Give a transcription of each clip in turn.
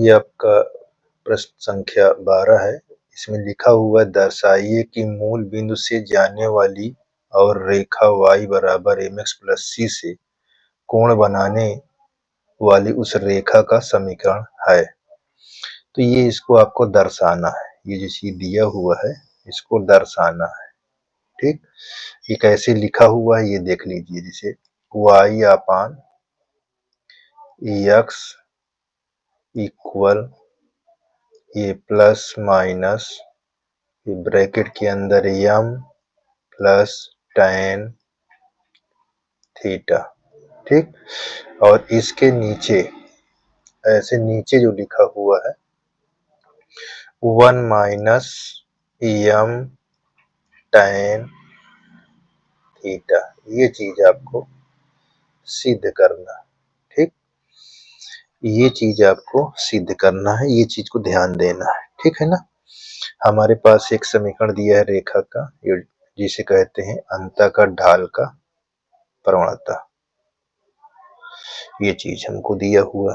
ये आपका प्रश्न संख्या 12 है। इसमें लिखा हुआ है दर्शाइए कि मूल बिंदु से जाने वाली और रेखा y बराबर mx प्लस c से कोण बनाने वाली उस रेखा का समीकरण है। तो ये इसको आपको दर्शाना है। ये जैसे दिया हुआ है इसको दर्शाना है। ठीक, ये कैसे लिखा हुआ है ये देख लीजिए। जैसे y अपान x इक्वल ये प्लस माइनस ब्रैकेट के अंदर m प्लस tan थीटा। ठीक, और इसके नीचे ऐसे नीचे जो लिखा हुआ है 1 माइनस m tan थीटा, ये चीज आपको सिद्ध करना है। ठीक, ये चीज आपको सिद्ध करना है, ये चीज को ध्यान देना है। ठीक है ना। हमारे पास एक समीकरण दिया है रेखा का, जिसे कहते हैं अंतःखंड ढाल का प्रवणता। ये चीज हमको दिया हुआ।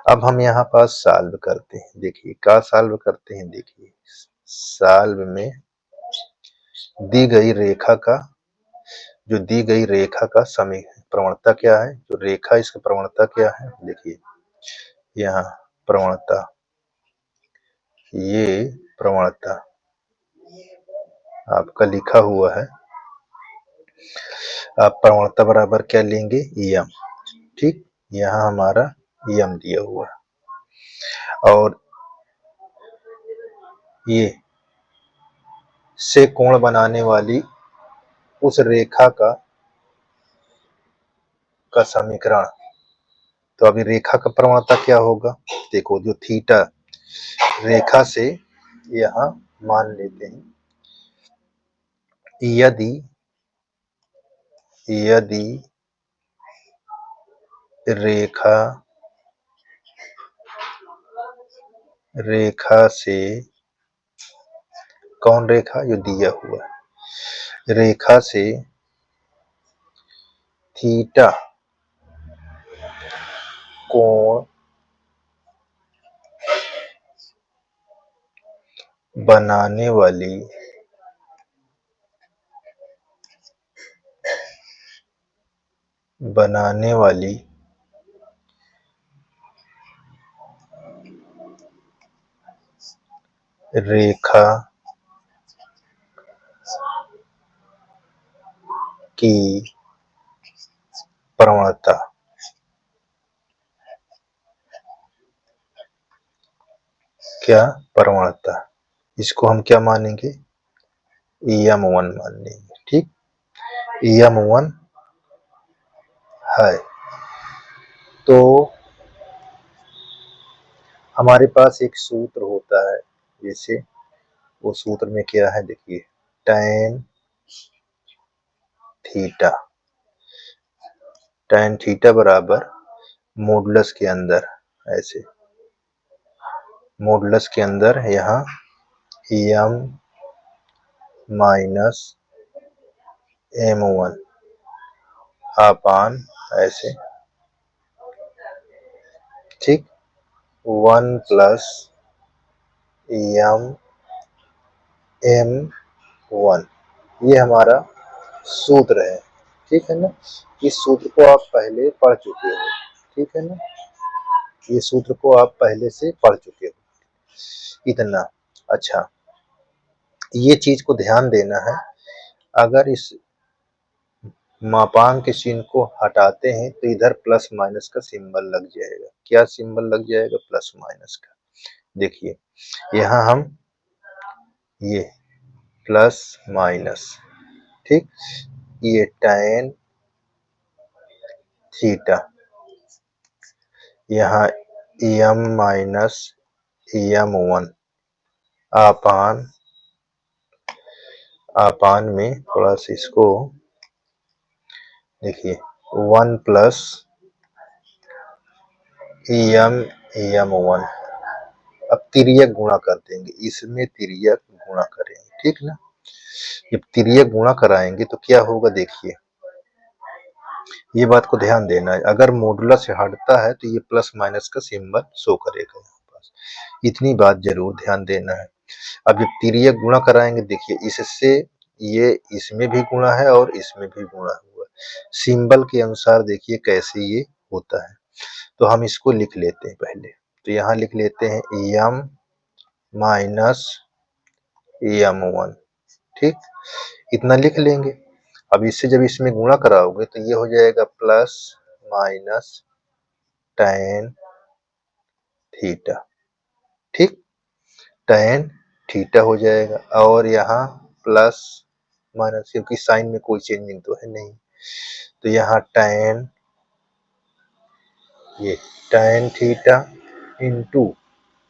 अब हम यहाँ पास सॉल्व करते हैं। देखिए क्या सॉल्व करते हैं। देखिए सॉल्व में दी गई रेखा का प्रवणता क्या है, जो रेखा इसका प्रवणता क्या है। देखिए यहाँ प्रवणता, ये प्रवणता आपका लिखा हुआ है। आप प्रवणता बराबर क्या लेंगे, यम। ठीक, यहाँ हमारा यम दिया हुआ है और ये से कोण बनाने वाली उस रेखा का समीकरण। तो अभी रेखा का प्रवणता क्या होगा, देखो जो थीटा रेखा से यहाँ मान लेते हैं, यदि रेखा से, कौन रेखा, जो दिया हुआ है, रेखा से थीटा कोण बनाने वाली रेखा की प्रवणता क्या, प्रवणता, इसको हम क्या मानेंगे, m1 मान लेंगे। ठीक, m1 है। तो हमारे पास एक सूत्र होता है, जैसे वो सूत्र में क्या है, देखिए tan थीटा बराबर मॉडुलस के अंदर, ऐसे मॉडुलस के अंदर यहाँ m माइनस m1 अपान ऐसे, ठीक, 1 प्लस m1, ये हमारा सूत्र है। ठीक है ना। इस सूत्र को आप पहले पढ़ चुके हो। ठीक है ना, ये सूत्र को आप पहले से पढ़ चुके हो इतना। अच्छा, ये चीज को ध्यान देना है, अगर इस मापांक के चिन्ह को हटाते हैं तो इधर प्लस माइनस का सिंबल लग जाएगा। क्या सिंबल लग जाएगा, प्लस माइनस का। देखिए यहाँ हम ये प्लस माइनस, ठीक, ये tan थीटा, यहाँ m माइनस m1 आपान में थोड़ा सा इसको देखिए 1 प्लस m1, अब तिर्यक गुणा कर देंगे, इसमें तिर्यक गुणा करेंगे। ठीक ना, जब तिर्यक गुणा कराएंगे तो क्या होगा, देखिए ये बात को ध्यान देना है, अगर मॉडुलस हटता है तो ये प्लस माइनस का सिंबल शो करेगा यहाँ पास, इतनी बात जरूर ध्यान देना है। अब जब तिर्यक गुणा कराएंगे, देखिए इससे ये इसमें भी गुणा है और इसमें भी गुणा हुआ, सिंबल के अनुसार देखिए कैसे ये होता है। तो हम इसको लिख लेते हैं पहले, तो यहाँ लिख लेते हैं m माइनस m1, ठीक, इतना लिख लेंगे। अब इससे जब इसमें गुणा कराओगे तो ये हो जाएगा प्लस माइनस tan थीटा, ठीक, tan थीटा हो जाएगा, और यहाँ प्लस माइनस, क्योंकि साइन में कोई चेंजिंग तो है नहीं, तो यहाँ tan theta into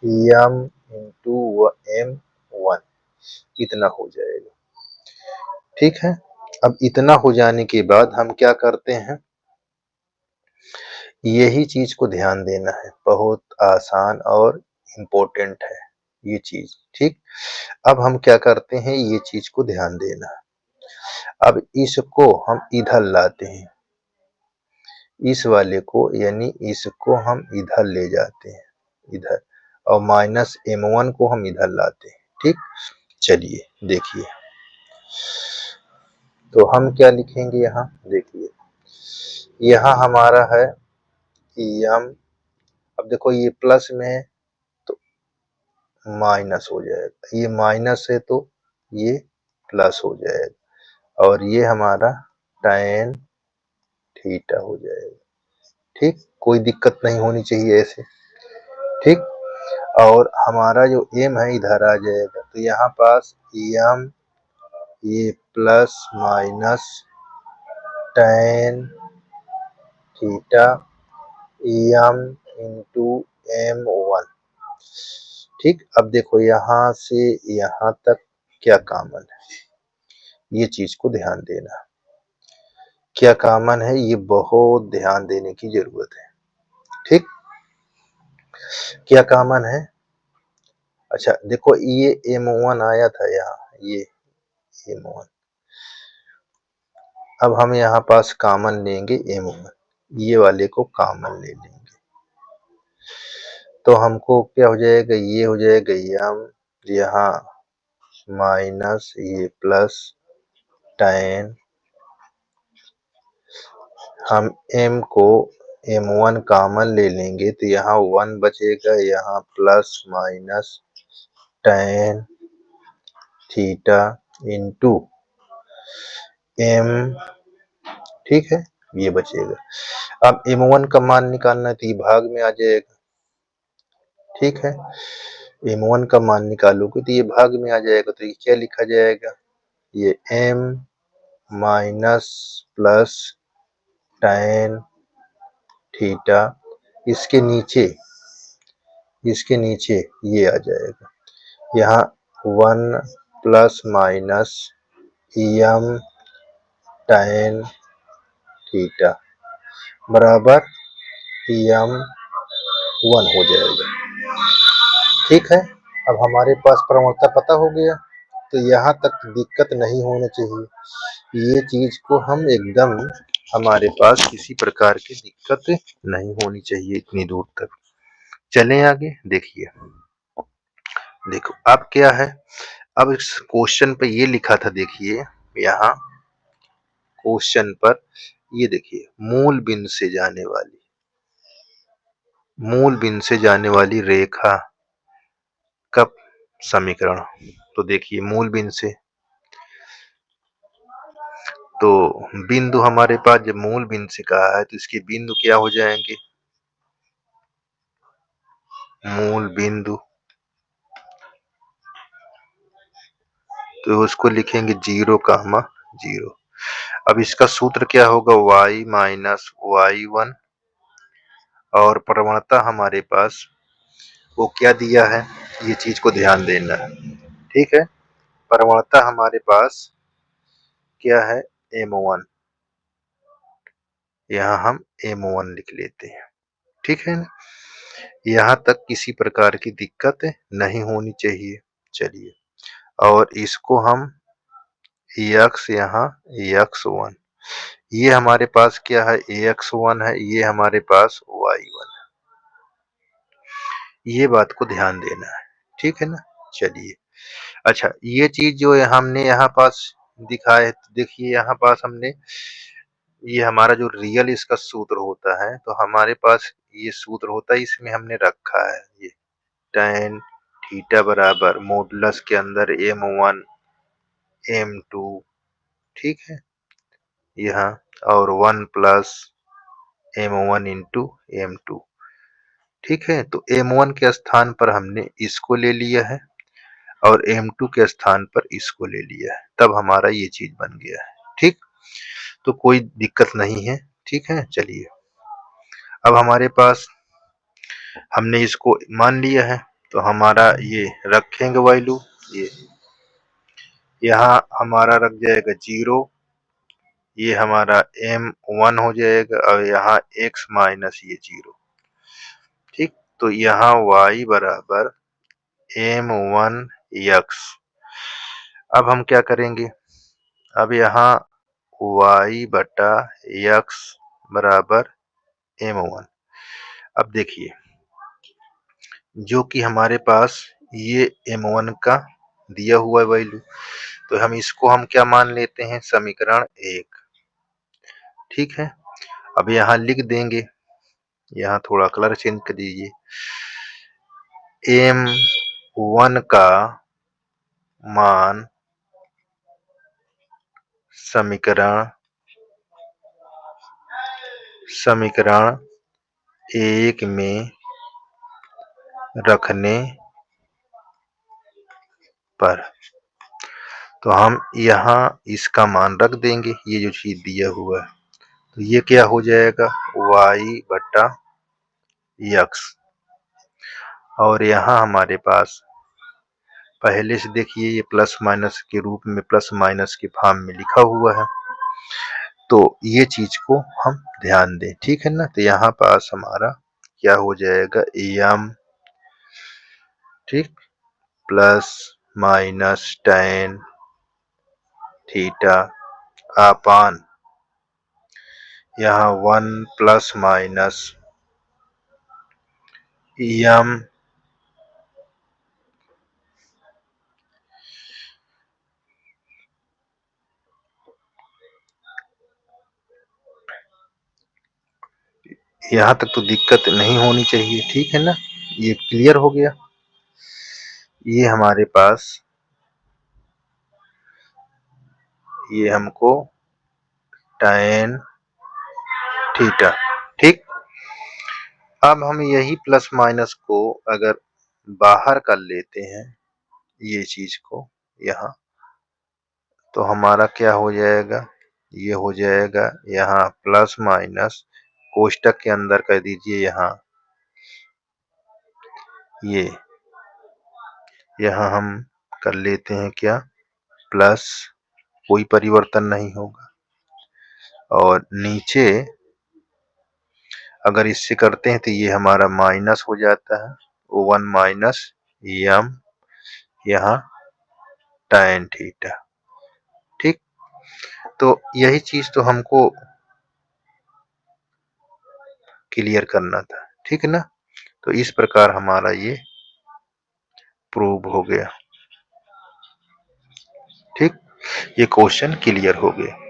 m into m1, इतना हो जाएगा, ठीक है। अब इतना हो जाने के बाद हम क्या करते हैं, यही चीज को ध्यान देना है, बहुत आसान और इम्पोर्टेंट है ये चीज, ठीक। अब हम क्या करते हैं, ये चीज को ध्यान देना है। अब इसको हम इधर लाते हैं, इस वाले को, यानी इसको हम इधर ले जाते हैं, इधर, और माइनस m1 को हम इधर लाते हैं, ठीक। चलिए देखिए, तो हम क्या लिखेंगे यहाँ, देखिए यहाँ हमारा है m, अब देखो ये प्लस में है तो माइनस हो जाएगा, ये माइनस है तो ये प्लस हो जाएगा, और ये हमारा tan थीटा हो जाएगा, ठीक, कोई दिक्कत नहीं होनी चाहिए ऐसे, ठीक। और हमारा जो m है इधर आ जाएगा, तो यहाँ पास m, ये plus minus tan theta m into m1, ठीक। अब देखो यहाँ से यहाँ तक क्या कॉमन है, ये चीज को ध्यान देना, क्या कॉमन है ये बहुत ध्यान देने की जरूरत है, ठीक। क्या कॉमन है, अच्छा देखो ये m1 आया था यहाँ, ये m1, अब हम यहाँ पास कॉमन लेंगे m1, ये वाले को कॉमन ले लेंगे, तो हमको क्या हो जाएगा, ये हो जाएगा m, यहाँ माइनस ये प्लस tan, हम m को m1 कॉमन ले लेंगे तो यहाँ 1 बचेगा, यहाँ plus minus tan theta into m, ठीक है, ये बचेगा। अब m1 का मान निकालना है तो ये भाग में आ जाएगा, ठीक है, m1 का मान निकालोगे तो ये भाग में आ जाएगा, तो ये क्या लिखा जाएगा, ये m minus plus tan theta, इसके नीचे ये आ जाएगा, यहाँ 1 plus minus m tan theta बराबर m1 हो जाएगा, ठीक है। अब हमारे पास प्रवणता पता हो गया, तो यहाँ तक दिक्कत नहीं होनी चाहिए, ये चीज को हम एकदम, हमारे पास किसी प्रकार की दिक्कत नहीं होनी चाहिए इतनी दूर तक। चलें आगे, देखिए, देखो अब क्या है, अब इस क्वेश्चन पे ये लिखा था, देखिए यहाँ क्वेश्चन पर ये देखिए, मूल बिंदु से जाने वाली रेखा का समीकरण, तो देखिए मूल बिंदु से, तो बिंदु हमारे पास जब मूल बिंदु से कहा है तो इसके बिंदु क्या हो जाएंगे, मूल बिंदु, तो उसको लिखेंगे 0, 0। अब इसका सूत्र क्या होगा, y माइनस y1, और प्रवणता हमारे पास वो क्या दिया है, ये चीज को ध्यान देना है, ठीक है। प्रवणता हमारे पास क्या है, m1, यहाँ हम m1 लिख लेते हैं, ठीक है ना, यहाँ तक किसी प्रकार की दिक्कत नहीं होनी चाहिए। चलिए, और इसको हम x, यहाँ x1, ये हमारे पास क्या है, ax1 है, ये हमारे पास y1 है। ये बात को ध्यान देना है, ठीक है ना। चलिए, अच्छा ये चीज जो है हमने यहाँ पास दिखाए, देखिए यहाँ पास हमने, ये हमारा जो रियल इसका सूत्र होता है, तो हमारे पास ये सूत्र होता है, इसमें हमने रखा है ये tan थीटा बराबर मॉडुलस के अंदर m1 m2, ठीक है, यहाँ और 1 प्लस m1 इंटू m2, ठीक है। तो m1 के स्थान पर हमने इसको ले लिया है और m2 के स्थान पर इसको ले लिया है, तब हमारा ये चीज बन गया है, ठीक। तो कोई दिक्कत नहीं है, ठीक है। चलिए, अब हमारे पास हमने इसको मान लिया है, तो हमारा ये रखेंगे वैल्यू, ये यहाँ हमारा रख जाएगा 0, ये हमारा m1 हो जाएगा और यहाँ x माइनस ये 0, ठीक। तो यहाँ y बराबर m1x। अब हम क्या करेंगे, अब यहाँ y बटा x बराबर m1। अब देखिए, जो कि हमारे पास ये m1 का दिया हुआ वैल्यू, तो हम इसको हम क्या मान लेते हैं, समीकरण 1, ठीक है। अब यहाँ लिख देंगे, यहाँ थोड़ा कलर चेंज कर दीजिए, m1 का मान समीकरण 1 में रखने पर, तो हम यहाँ इसका मान रख देंगे, ये जो चीज दिया हुआ है, तो ये क्या हो जाएगा, y बटा x। और यहाँ हमारे पास पहले से देखिए ये प्लस माइनस के रूप में, प्लस माइनस के फॉर्म में लिखा हुआ है, तो ये चीज को हम ध्यान दें, ठीक है ना। तो यहाँ पास हमारा क्या हो जाएगा, m, ठीक, plus minus tan theta upon यहाँ 1 प्लस माइनस m यहाँ तक तो दिक्कत नहीं होनी चाहिए, ठीक है ना। ये क्लियर हो गया। ये हमारे पास ये हमको tan थीटा, ठीक। अब हम यही प्लस माइनस को अगर बाहर कर लेते हैं, ये चीज को यहाँ, तो हमारा क्या हो जाएगा, ये हो जाएगा यहाँ प्लस माइनस कोष्टक के अंदर कर दीजिए, यहाँ ये यहाँ हम कर लेते हैं क्या, प्लस, कोई परिवर्तन नहीं होगा, और नीचे अगर इससे करते हैं तो ये हमारा माइनस हो जाता है, 1 माइनस m यहाँ tan थीटा, ठीक। तो यही चीज तो हमको क्लियर करना था, ठीक है ना। तो इस प्रकार हमारा ये प्रूव हो गया, ठीक। ये क्वेश्चन क्लियर हो गए।